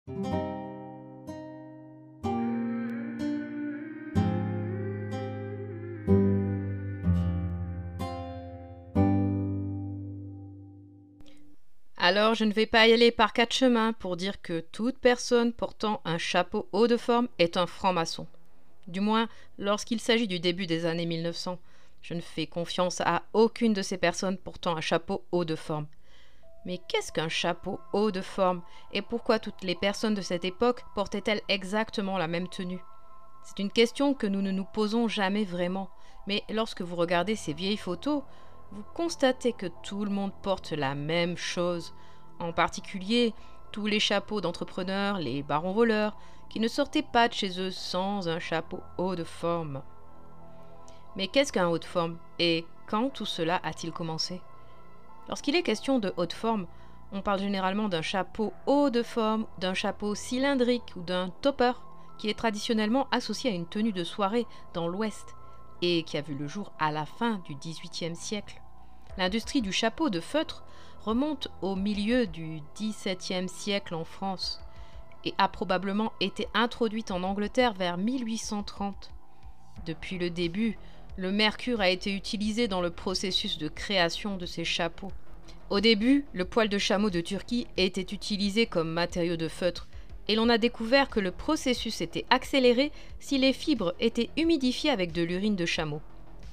Alors, je ne vais pas y aller par quatre chemins pour dire que toute personne portant un chapeau haut de forme est un franc-maçon. Du moins, lorsqu'il s'agit du début des années 1900. Je ne fais confiance à aucune de ces personnes portant un chapeau haut de forme. Mais qu'est-ce qu'un chapeau haut de forme et pourquoi toutes les personnes de cette époque portaient-elles exactement la même tenue? C'est une question que nous ne nous posons jamais vraiment. Mais lorsque vous regardez ces vieilles photos, vous constatez que tout le monde porte la même chose. En particulier, tous les chapeaux d'entrepreneurs, les barons voleurs, qui ne sortaient pas de chez eux sans un chapeau haut de forme. Mais qu'est-ce qu'un haut de forme et quand tout cela a-t-il commencé? Lorsqu'il est question de haute forme, on parle généralement d'un chapeau haut de forme, d'un chapeau cylindrique ou d'un topper, qui est traditionnellement associé à une tenue de soirée dans l'Ouest et qui a vu le jour à la fin du XVIIIe siècle. L'industrie du chapeau de feutre remonte au milieu du XVIIe siècle en France et a probablement été introduite en Angleterre vers 1830. Depuis le début, le mercure a été utilisé dans le processus de création de ces chapeaux. Au début, le poil de chameau de Turquie était utilisé comme matériau de feutre et l'on a découvert que le processus était accéléré si les fibres étaient humidifiées avec de l'urine de chameau.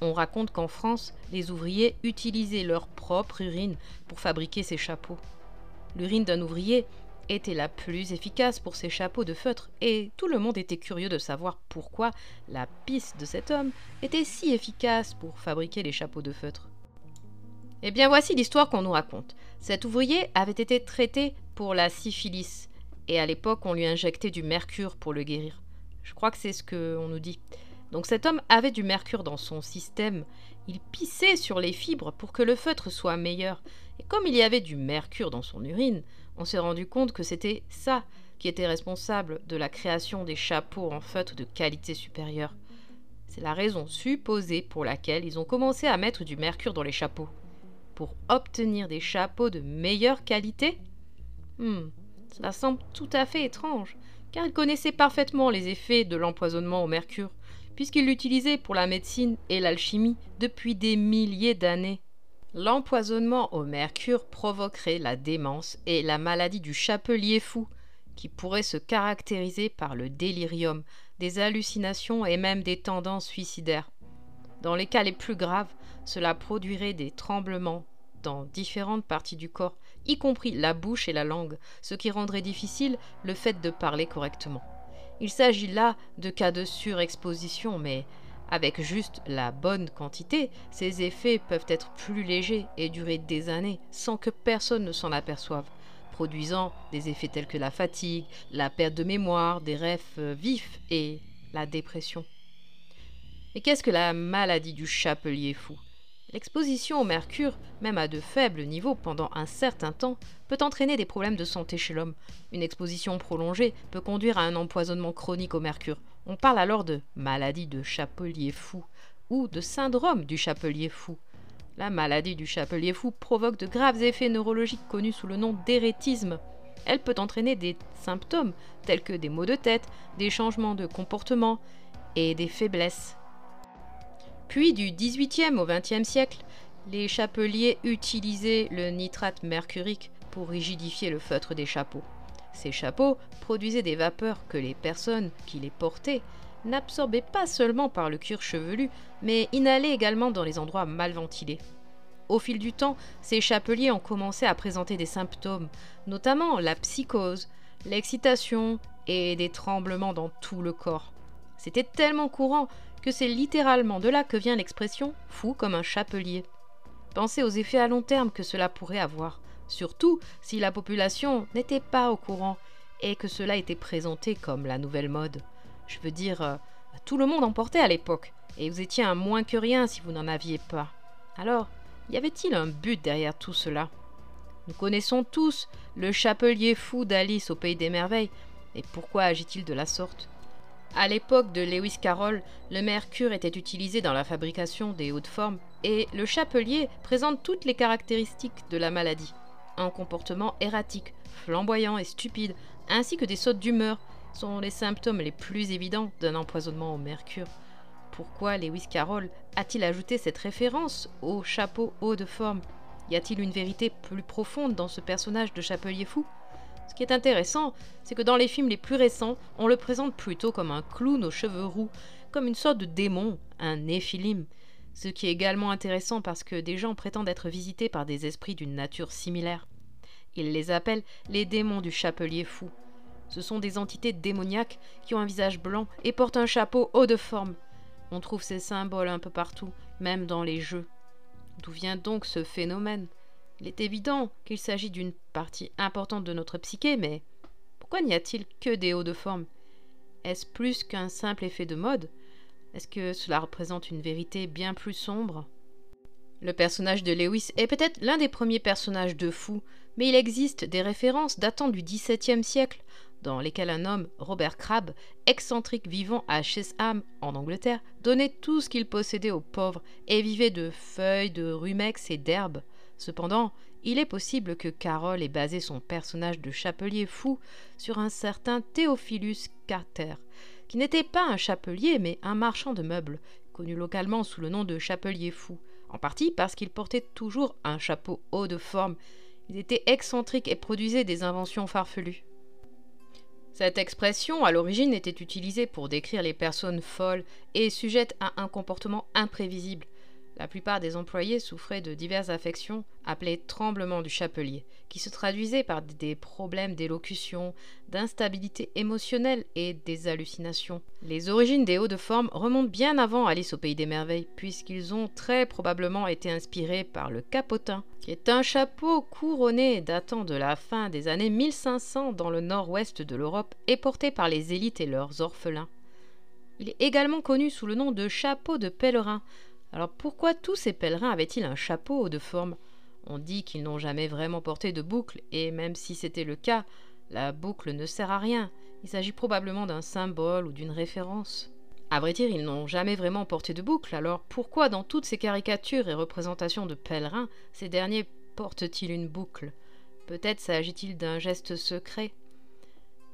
On raconte qu'en France, les ouvriers utilisaient leur propre urine pour fabriquer ces chapeaux. L'urine d'un ouvrier était la plus efficace pour ces chapeaux de feutre et tout le monde était curieux de savoir pourquoi la pisse de cet homme était si efficace pour fabriquer les chapeaux de feutre. Eh bien voici l'histoire qu'on nous raconte. Cet ouvrier avait été traité pour la syphilis et à l'époque on lui injectait du mercure pour le guérir. Je crois que c'est ce qu'on nous dit. Donc cet homme avait du mercure dans son système. Il pissait sur les fibres pour que le feutre soit meilleur. Et comme il y avait du mercure dans son urine, on s'est rendu compte que c'était ça qui était responsable de la création des chapeaux en feutre de qualité supérieure. C'est la raison supposée pour laquelle ils ont commencé à mettre du mercure dans les chapeaux. Pour obtenir des chapeaux de meilleure qualité? Cela semble tout à fait étrange, car ils connaissaient parfaitement les effets de l'empoisonnement au mercure, puisqu'ils l'utilisaient pour la médecine et l'alchimie depuis des milliers d'années. L'empoisonnement au mercure provoquerait la démence et la maladie du chapelier fou, qui pourrait se caractériser par le délirium, des hallucinations et même des tendances suicidaires. Dans les cas les plus graves, cela produirait des tremblements dans différentes parties du corps, y compris la bouche et la langue, ce qui rendrait difficile le fait de parler correctement. Il s'agit là de cas de surexposition, mais avec juste la bonne quantité, ces effets peuvent être plus légers et durer des années sans que personne ne s'en aperçoive, produisant des effets tels que la fatigue, la perte de mémoire, des rêves vifs et la dépression. Mais qu'est-ce que la maladie du chapelier fou? L'exposition au mercure, même à de faibles niveaux pendant un certain temps, peut entraîner des problèmes de santé chez l'homme. Une exposition prolongée peut conduire à un empoisonnement chronique au mercure. On parle alors de maladie de chapelier fou ou de syndrome du chapelier fou. La maladie du chapelier fou provoque de graves effets neurologiques connus sous le nom d'éréthisme. Elle peut entraîner des symptômes tels que des maux de tête, des changements de comportement et des faiblesses. Puis du XVIIIe au XXe siècle, les chapeliers utilisaient le nitrate mercurique pour rigidifier le feutre des chapeaux. Ces chapeaux produisaient des vapeurs que les personnes qui les portaient n'absorbaient pas seulement par le cuir chevelu, mais inhalaient également dans les endroits mal ventilés. Au fil du temps, ces chapeliers ont commencé à présenter des symptômes, notamment la psychose, l'excitation et des tremblements dans tout le corps. C'était tellement courant que c'est littéralement de là que vient l'expression « fou comme un chapelier ». Pensez aux effets à long terme que cela pourrait avoir, surtout si la population n'était pas au courant et que cela était présenté comme la nouvelle mode. Je veux dire, tout le monde en portait à l'époque, et vous étiez un moins que rien si vous n'en aviez pas. Alors, y avait-il un but derrière tout cela? Nous connaissons tous le chapelier fou d'Alice au Pays des Merveilles, et pourquoi agit-il de la sorte? À l'époque de Lewis Carroll, le mercure était utilisé dans la fabrication des hautes formes et le chapelier présente toutes les caractéristiques de la maladie. un comportement erratique, flamboyant et stupide, ainsi que des sautes d'humeur, sont les symptômes les plus évidents d'un empoisonnement au mercure. Pourquoi Lewis Carroll a-t-il ajouté cette référence au chapeau haut de forme? Y a-t-il une vérité plus profonde dans ce personnage de chapelier fou? Ce qui est intéressant, c'est que dans les films les plus récents, on le présente plutôt comme un clown aux cheveux roux, comme une sorte de démon, un néphilim. Ce qui est également intéressant parce que des gens prétendent être visités par des esprits d'une nature similaire. Ils les appellent les démons du chapelier fou. Ce sont des entités démoniaques qui ont un visage blanc et portent un chapeau haut de forme. On trouve ces symboles un peu partout, même dans les jeux. D'où vient donc ce phénomène? Il est évident qu'il s'agit d'une partie importante de notre psyché, mais pourquoi n'y a-t-il que des hauts de forme? Est-ce plus qu'un simple effet de mode? Est-ce que cela représente une vérité bien plus sombre? Le personnage de Lewis est peut-être l'un des premiers personnages de fou, mais il existe des références datant du XVIIe siècle, dans lesquelles un homme, Robert Crabbe, excentrique vivant à Chesham, en Angleterre, donnait tout ce qu'il possédait aux pauvres et vivait de feuilles, de rumex et d'herbes. Cependant, il est possible que Carroll ait basé son personnage de chapelier fou sur un certain Theophilus Carter, qui n'était pas un chapelier mais un marchand de meubles, connu localement sous le nom de chapelier fou, en partie parce qu'il portait toujours un chapeau haut de forme. Il était excentrique et produisait des inventions farfelues. Cette expression, à l'origine, était utilisée pour décrire les personnes folles et sujettes à un comportement imprévisible. La plupart des employés souffraient de diverses affections appelées tremblements du chapelier, qui se traduisaient par des problèmes d'élocution, d'instabilité émotionnelle et des hallucinations. Les origines des hauts de forme remontent bien avant Alice au pays des merveilles, puisqu'ils ont très probablement été inspirés par le capotin, qui est un chapeau couronné datant de la fin des années 1500 dans le nord-ouest de l'Europe et porté par les élites et leurs orphelins. Il est également connu sous le nom de chapeau de pèlerin. Alors pourquoi tous ces pèlerins avaient-ils un chapeau haut de forme? On dit qu'ils n'ont jamais vraiment porté de boucle, et même si c'était le cas, la boucle ne sert à rien. Il s'agit probablement d'un symbole ou d'une référence. À vrai dire, ils n'ont jamais vraiment porté de boucle, alors pourquoi dans toutes ces caricatures et représentations de pèlerins, ces derniers portent-ils une boucle? Peut-être s'agit-il d'un geste secret.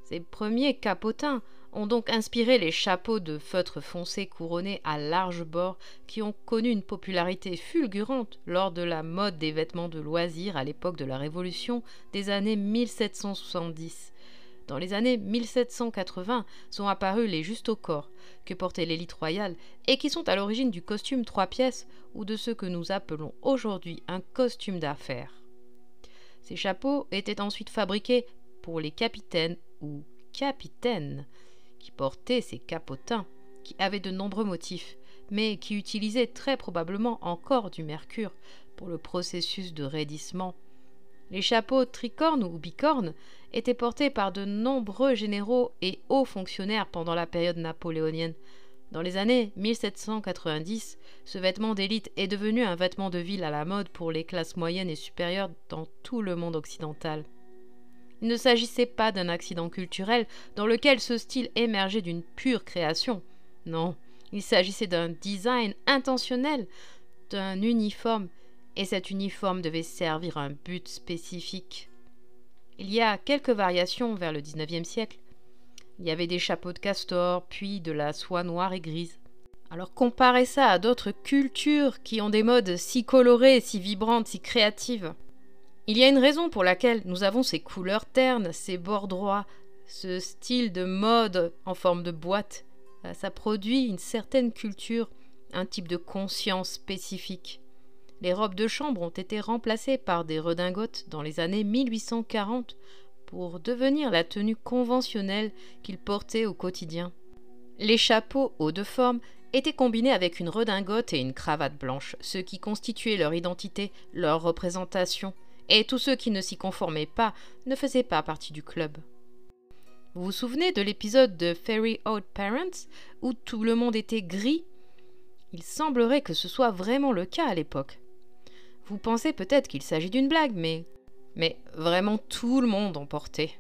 Ces premiers capotins ont donc inspiré les chapeaux de feutre foncé couronnés à larges bords qui ont connu une popularité fulgurante lors de la mode des vêtements de loisirs à l'époque de la Révolution des années 1770. Dans les années 1780 sont apparus les juste-au-corps que portait l'élite royale et qui sont à l'origine du costume 3 pièces ou de ce que nous appelons aujourd'hui un costume d'affaires. Ces chapeaux étaient ensuite fabriqués pour les capitaines ou capitaines qui portaient ces capotins, qui avaient de nombreux motifs, mais qui utilisaient très probablement encore du mercure pour le processus de raidissement. Les chapeaux tricornes ou bicornes étaient portés par de nombreux généraux et hauts fonctionnaires pendant la période napoléonienne. Dans les années 1790, ce vêtement d'élite est devenu un vêtement de ville à la mode pour les classes moyennes et supérieures dans tout le monde occidental. Il ne s'agissait pas d'un accident culturel dans lequel ce style émergeait d'une pure création. Non, il s'agissait d'un design intentionnel, d'un uniforme, et cet uniforme devait servir un but spécifique. Il y a quelques variations vers le XIXe siècle. Il y avait des chapeaux de castor, puis de la soie noire et grise. Alors comparez ça à d'autres cultures qui ont des modes si colorées, si vibrantes, si créatives. Il y a une raison pour laquelle nous avons ces couleurs ternes, ces bords droits, ce style de mode en forme de boîte. Ça produit une certaine culture, un type de conscience spécifique. Les robes de chambre ont été remplacées par des redingotes dans les années 1840 pour devenir la tenue conventionnelle qu'ils portaient au quotidien. Les chapeaux hauts de forme étaient combinés avec une redingote et une cravate blanche, ce qui constituait leur identité, leur représentation. Et tous ceux qui ne s'y conformaient pas ne faisaient pas partie du club. Vous vous souvenez de l'épisode de Very Odd Parents où tout le monde était gris? Il semblerait que ce soit vraiment le cas à l'époque. Vous pensez peut-être qu'il s'agit d'une blague, mais vraiment tout le monde en portait.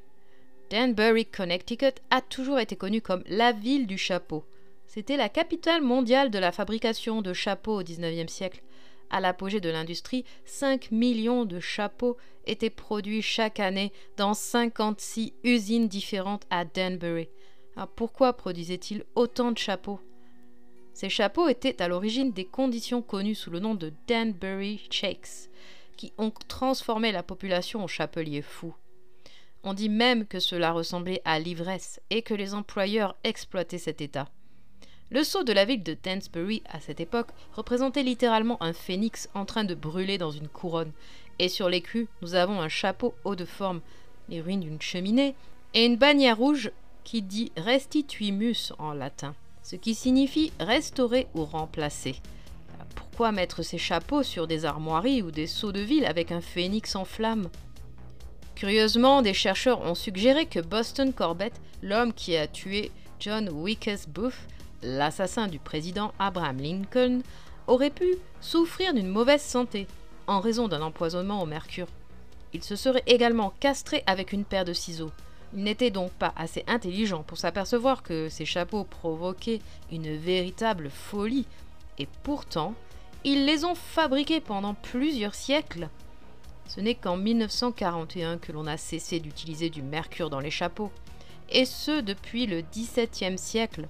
Danbury, Connecticut a toujours été connue comme la ville du chapeau. C'était la capitale mondiale de la fabrication de chapeaux au XIXe siècle. À l'apogée de l'industrie, 5 millions de chapeaux étaient produits chaque année dans 56 usines différentes à Danbury. Alors pourquoi produisait-il autant de chapeaux? Ces chapeaux étaient à l'origine des conditions connues sous le nom de Danbury Shakes, qui ont transformé la population en chapeliers fous. On dit même que cela ressemblait à l'ivresse et que les employeurs exploitaient cet état. Le sceau de la ville de Dansbury à cette époque représentait littéralement un phénix en train de brûler dans une couronne, et sur l'écu nous avons un chapeau haut de forme, les ruines d'une cheminée, et une bannière rouge qui dit restituimus en latin, ce qui signifie restaurer ou remplacer. Pourquoi mettre ces chapeaux sur des armoiries ou des sceaux de ville avec un phénix en flammes? Curieusement, des chercheurs ont suggéré que Boston Corbett, l'homme qui a tué John Wilkes Booth, l'assassin du président Abraham Lincoln, aurait pu souffrir d'une mauvaise santé en raison d'un empoisonnement au mercure. Il se serait également castré avec une paire de ciseaux. Il n'était donc pas assez intelligent pour s'apercevoir que ces chapeaux provoquaient une véritable folie, et pourtant, ils les ont fabriqués pendant plusieurs siècles. Ce n'est qu'en 1941 que l'on a cessé d'utiliser du mercure dans les chapeaux, et ce depuis le XVIIe siècle.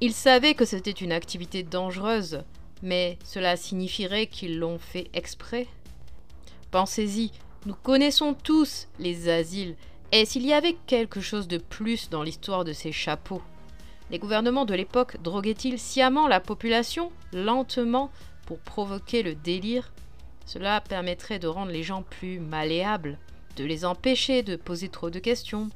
Ils savaient que c'était une activité dangereuse, mais cela signifierait qu'ils l'ont fait exprès. Pensez-y, nous connaissons tous les asiles, et s'il y avait quelque chose de plus dans l'histoire de ces chapeaux? Les gouvernements de l'époque droguaient-ils sciemment la population, lentement, pour provoquer le délire? Cela permettrait de rendre les gens plus malléables, de les empêcher de poser trop de questions,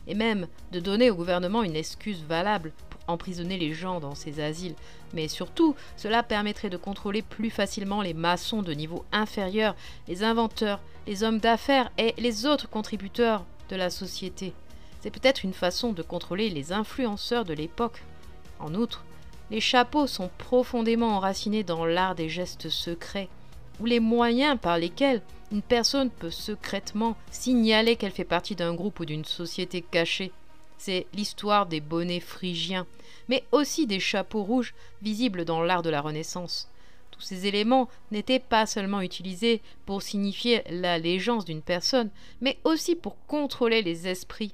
et même de donner au gouvernement une excuse valable pour emprisonner les gens dans ces asiles. Mais surtout, cela permettrait de contrôler plus facilement les maçons de niveau inférieur, les inventeurs, les hommes d'affaires et les autres contributeurs de la société. C'est peut-être une façon de contrôler les influenceurs de l'époque. En outre, les chapeaux sont profondément enracinés dans l'art des gestes secrets, ou les moyens par lesquels une personne peut secrètement signaler qu'elle fait partie d'un groupe ou d'une société cachée. C'est l'histoire des bonnets phrygiens, mais aussi des chapeaux rouges visibles dans l'art de la Renaissance. Tous ces éléments n'étaient pas seulement utilisés pour signifier l'allégeance d'une personne, mais aussi pour contrôler les esprits.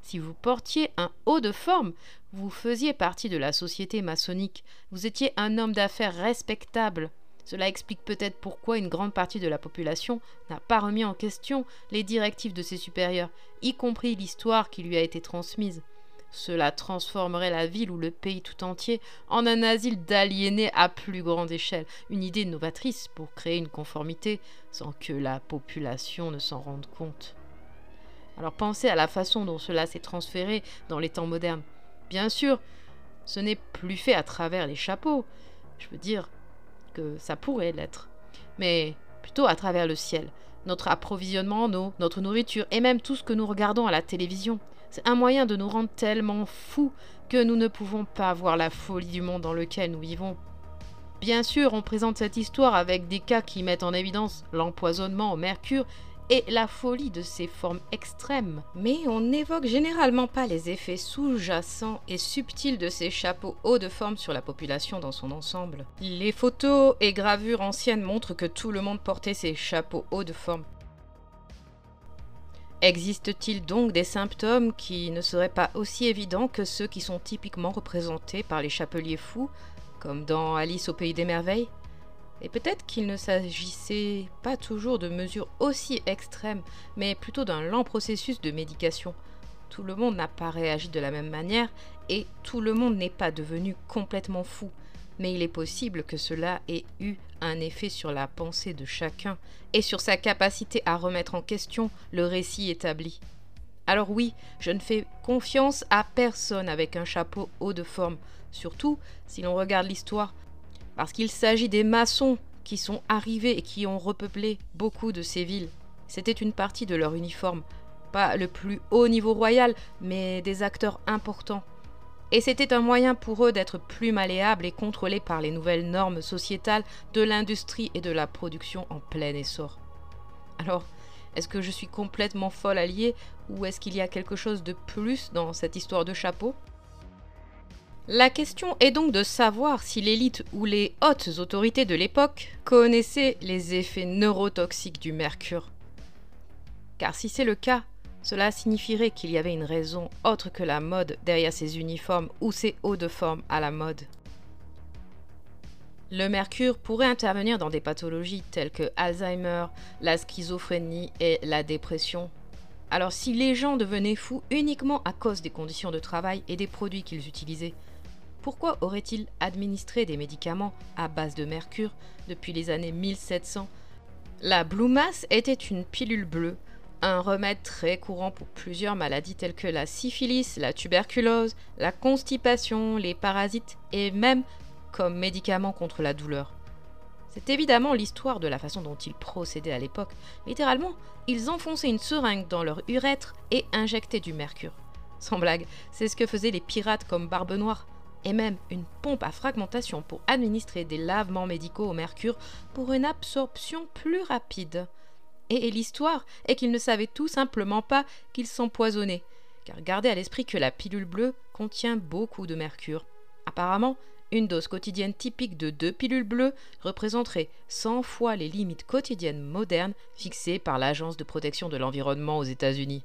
Si vous portiez un haut de forme, vous faisiez partie de la société maçonnique, vous étiez un homme d'affaires respectable. Cela explique peut-être pourquoi une grande partie de la population n'a pas remis en question les directives de ses supérieurs, y compris l'histoire qui lui a été transmise. Cela transformerait la ville ou le pays tout entier en un asile d'aliénés à plus grande échelle, une idée novatrice pour créer une conformité sans que la population ne s'en rende compte. Alors pensez à la façon dont cela s'est transféré dans les temps modernes. Bien sûr, ce n'est plus fait à travers les chapeaux, je veux dire que ça pourrait l'être, mais plutôt à travers le ciel, notre approvisionnement en eau, notre nourriture et même tout ce que nous regardons à la télévision. C'est un moyen de nous rendre tellement fous que nous ne pouvons pas voir la folie du monde dans lequel nous vivons. Bien sûr, on présente cette histoire avec des cas qui mettent en évidence l'empoisonnement au mercure et la folie de ces formes extrêmes. Mais on n'évoque généralement pas les effets sous-jacents et subtils de ces chapeaux hauts de forme sur la population dans son ensemble. Les photos et gravures anciennes montrent que tout le monde portait ces chapeaux hauts de forme. Existe-t-il donc des symptômes qui ne seraient pas aussi évidents que ceux qui sont typiquement représentés par les chapeliers fous, comme dans Alice au pays des merveilles? Et peut-être qu'il ne s'agissait pas toujours de mesures aussi extrêmes, mais plutôt d'un lent processus de médication. Tout le monde n'a pas réagi de la même manière, et tout le monde n'est pas devenu complètement fou. Mais il est possible que cela ait eu un effet sur la pensée de chacun, et sur sa capacité à remettre en question le récit établi. Alors oui, je ne fais confiance à personne avec un chapeau haut de forme, surtout si l'on regarde l'histoire, parce qu'il s'agit des maçons qui sont arrivés et qui ont repeuplé beaucoup de ces villes. C'était une partie de leur uniforme, pas le plus haut niveau royal, mais des acteurs importants. Et c'était un moyen pour eux d'être plus malléables et contrôlés par les nouvelles normes sociétales de l'industrie et de la production en plein essor. Alors, est-ce que je suis complètement folle alliée ou est-ce qu'il y a quelque chose de plus dans cette histoire de chapeau ? La question est donc de savoir si l'élite ou les hautes autorités de l'époque connaissaient les effets neurotoxiques du mercure. Car si c'est le cas, cela signifierait qu'il y avait une raison autre que la mode derrière ces uniformes ou ces hauts de forme à la mode. Le mercure pourrait intervenir dans des pathologies telles que Alzheimer, la schizophrénie et la dépression. Alors si les gens devenaient fous uniquement à cause des conditions de travail et des produits qu'ils utilisaient, pourquoi auraient-ils administré des médicaments à base de mercure depuis les années 1700 ? La Blue Mass était une pilule bleue, un remède très courant pour plusieurs maladies telles que la syphilis, la tuberculose, la constipation, les parasites et même comme médicament contre la douleur. C'est évidemment l'histoire de la façon dont ils procédaient à l'époque. Littéralement, ils enfonçaient une seringue dans leur urètre et injectaient du mercure. Sans blague, c'est ce que faisaient les pirates comme Barbe Noire. Et même une pompe à fragmentation pour administrer des lavements médicaux au mercure pour une absorption plus rapide. Et l'histoire est qu'ils ne savaient tout simplement pas qu'ils s'empoisonnaient, car gardez à l'esprit que la pilule bleue contient beaucoup de mercure. Apparemment, une dose quotidienne typique de 2 pilules bleues représenterait 100 fois les limites quotidiennes modernes fixées par l'Agence de protection de l'environnement aux États-Unis.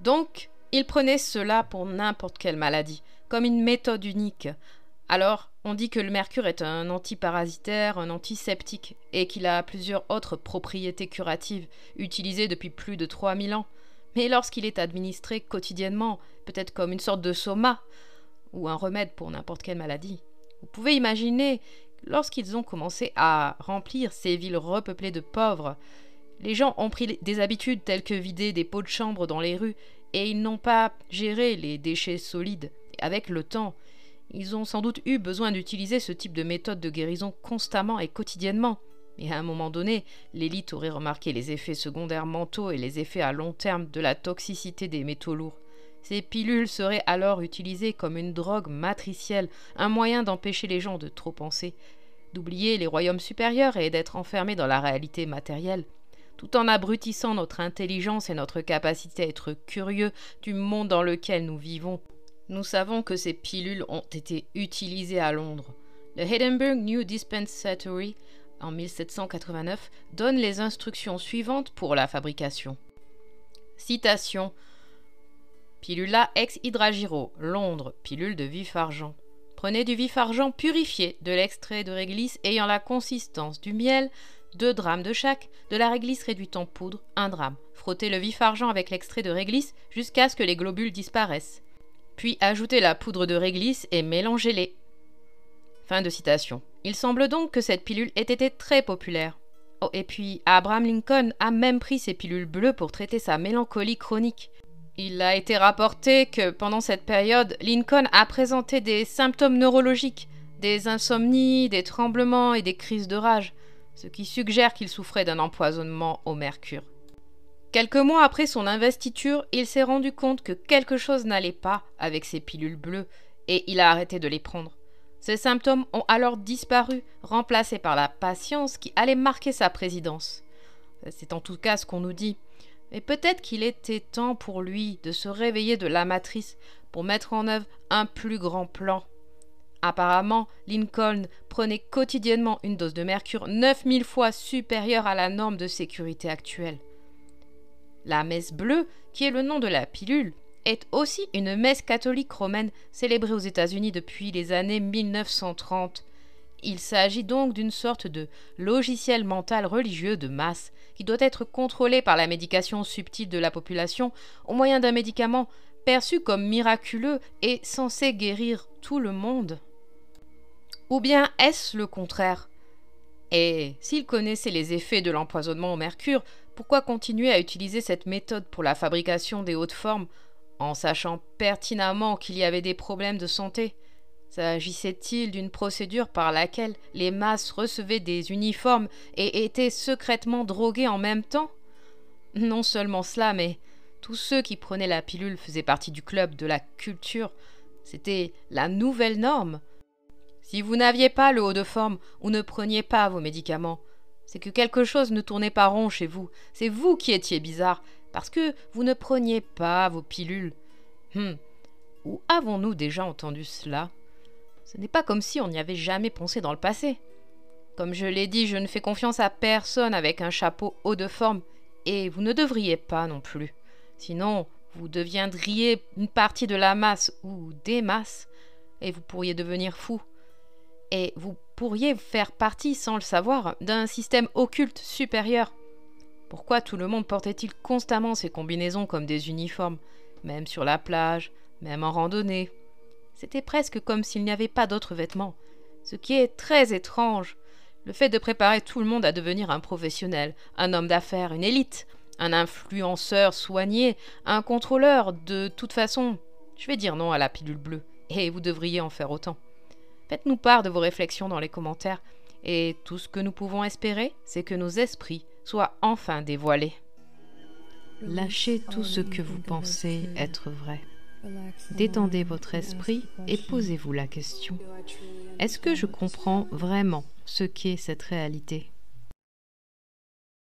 Donc, ils prenaient cela pour n'importe quelle maladie, comme une méthode unique. Alors, on dit que le mercure est un antiparasitaire, un antiseptique, et qu'il a plusieurs autres propriétés curatives, utilisées depuis plus de 3000 ans. Mais lorsqu'il est administré quotidiennement, peut-être comme une sorte de soma, ou un remède pour n'importe quelle maladie, vous pouvez imaginer, lorsqu'ils ont commencé à remplir ces villes repeuplées de pauvres, les gens ont pris des habitudes telles que vider des pots de chambre dans les rues, et ils n'ont pas géré les déchets solides. Avec le temps, ils ont sans doute eu besoin d'utiliser ce type de méthode de guérison constamment et quotidiennement. Et à un moment donné, l'élite aurait remarqué les effets secondaires mentaux et les effets à long terme de la toxicité des métaux lourds. Ces pilules seraient alors utilisées comme une drogue matricielle, un moyen d'empêcher les gens de trop penser, d'oublier les royaumes supérieurs et d'être enfermés dans la réalité matérielle, tout en abrutissant notre intelligence et notre capacité à être curieux du monde dans lequel nous vivons. Nous savons que ces pilules ont été utilisées à Londres. Le Edinburgh New Dispensatory, en 1789, donne les instructions suivantes pour la fabrication. Citation. Pilula ex hydragiro, Londres, pilule de vif-argent. Prenez du vif-argent purifié, de l'extrait de réglisse ayant la consistance du miel, 2 grammes de chaque, de la réglisse réduite en poudre, 1 gramme. Frottez le vif-argent avec l'extrait de réglisse jusqu'à ce que les globules disparaissent. Puis ajoutez la poudre de réglisse et mélangez-les. Fin de citation. Il semble donc que cette pilule ait été très populaire. Oh, et puis Abraham Lincoln a même pris ces pilules bleues pour traiter sa mélancolie chronique. Il a été rapporté que pendant cette période, Lincoln a présenté des symptômes neurologiques, des insomnies, des tremblements et des crises de rage, ce qui suggère qu'il souffrait d'un empoisonnement au mercure. Quelques mois après son investiture, il s'est rendu compte que quelque chose n'allait pas avec ces pilules bleues et il a arrêté de les prendre. Ces symptômes ont alors disparu, remplacés par la patience qui allait marquer sa présidence. C'est en tout cas ce qu'on nous dit. Mais peut-être qu'il était temps pour lui de se réveiller de la matrice pour mettre en œuvre un plus grand plan. Apparemment, Lincoln prenait quotidiennement une dose de mercure 9000 fois supérieure à la norme de sécurité actuelle. La messe bleue, qui est le nom de la pilule, est aussi une messe catholique romaine célébrée aux États-Unis depuis les années 1930. Il s'agit donc d'une sorte de logiciel mental religieux de masse qui doit être contrôlé par la médication subtile de la population au moyen d'un médicament perçu comme miraculeux et censé guérir tout le monde. Ou bien est-ce le contraire ? Et s'il connaissait les effets de l'empoisonnement au mercure, pourquoi continuer à utiliser cette méthode pour la fabrication des hautes formes en sachant pertinemment qu'il y avait des problèmes de santé ? S'agissait-il d'une procédure par laquelle les masses recevaient des uniformes et étaient secrètement droguées en même temps ? Non seulement cela, mais tous ceux qui prenaient la pilule faisaient partie du club de la culture. C'était la nouvelle norme. Si vous n'aviez pas le haut de forme ou ne preniez pas vos médicaments, c'est que quelque chose ne tournait pas rond chez vous. C'est vous qui étiez bizarre, parce que vous ne preniez pas vos pilules. Où avons-nous déjà entendu cela ? Ce n'est pas comme si on n'y avait jamais pensé dans le passé. Comme je l'ai dit, je ne fais confiance à personne avec un chapeau haut de forme, et vous ne devriez pas non plus. Sinon, vous deviendriez une partie de la masse ou des masses, et vous pourriez devenir fou. Et vous pourriez faire partie, sans le savoir, d'un système occulte supérieur. Pourquoi tout le monde portait-il constamment ces combinaisons comme des uniformes, même sur la plage, même en randonnée? C'était presque comme s'il n'y avait pas d'autres vêtements, ce qui est très étrange. Le fait de préparer tout le monde à devenir un professionnel, un homme d'affaires, une élite, un influenceur soigné, un contrôleur, de toute façon, je vais dire non à la pilule bleue, et vous devriez en faire autant. Faites-nous part de vos réflexions dans les commentaires, et tout ce que nous pouvons espérer, c'est que nos esprits soient enfin dévoilés. Lâchez tout ce que vous pensez être vrai. Détendez votre esprit et posez-vous la question. Est-ce que je comprends vraiment ce qu'est cette réalité ?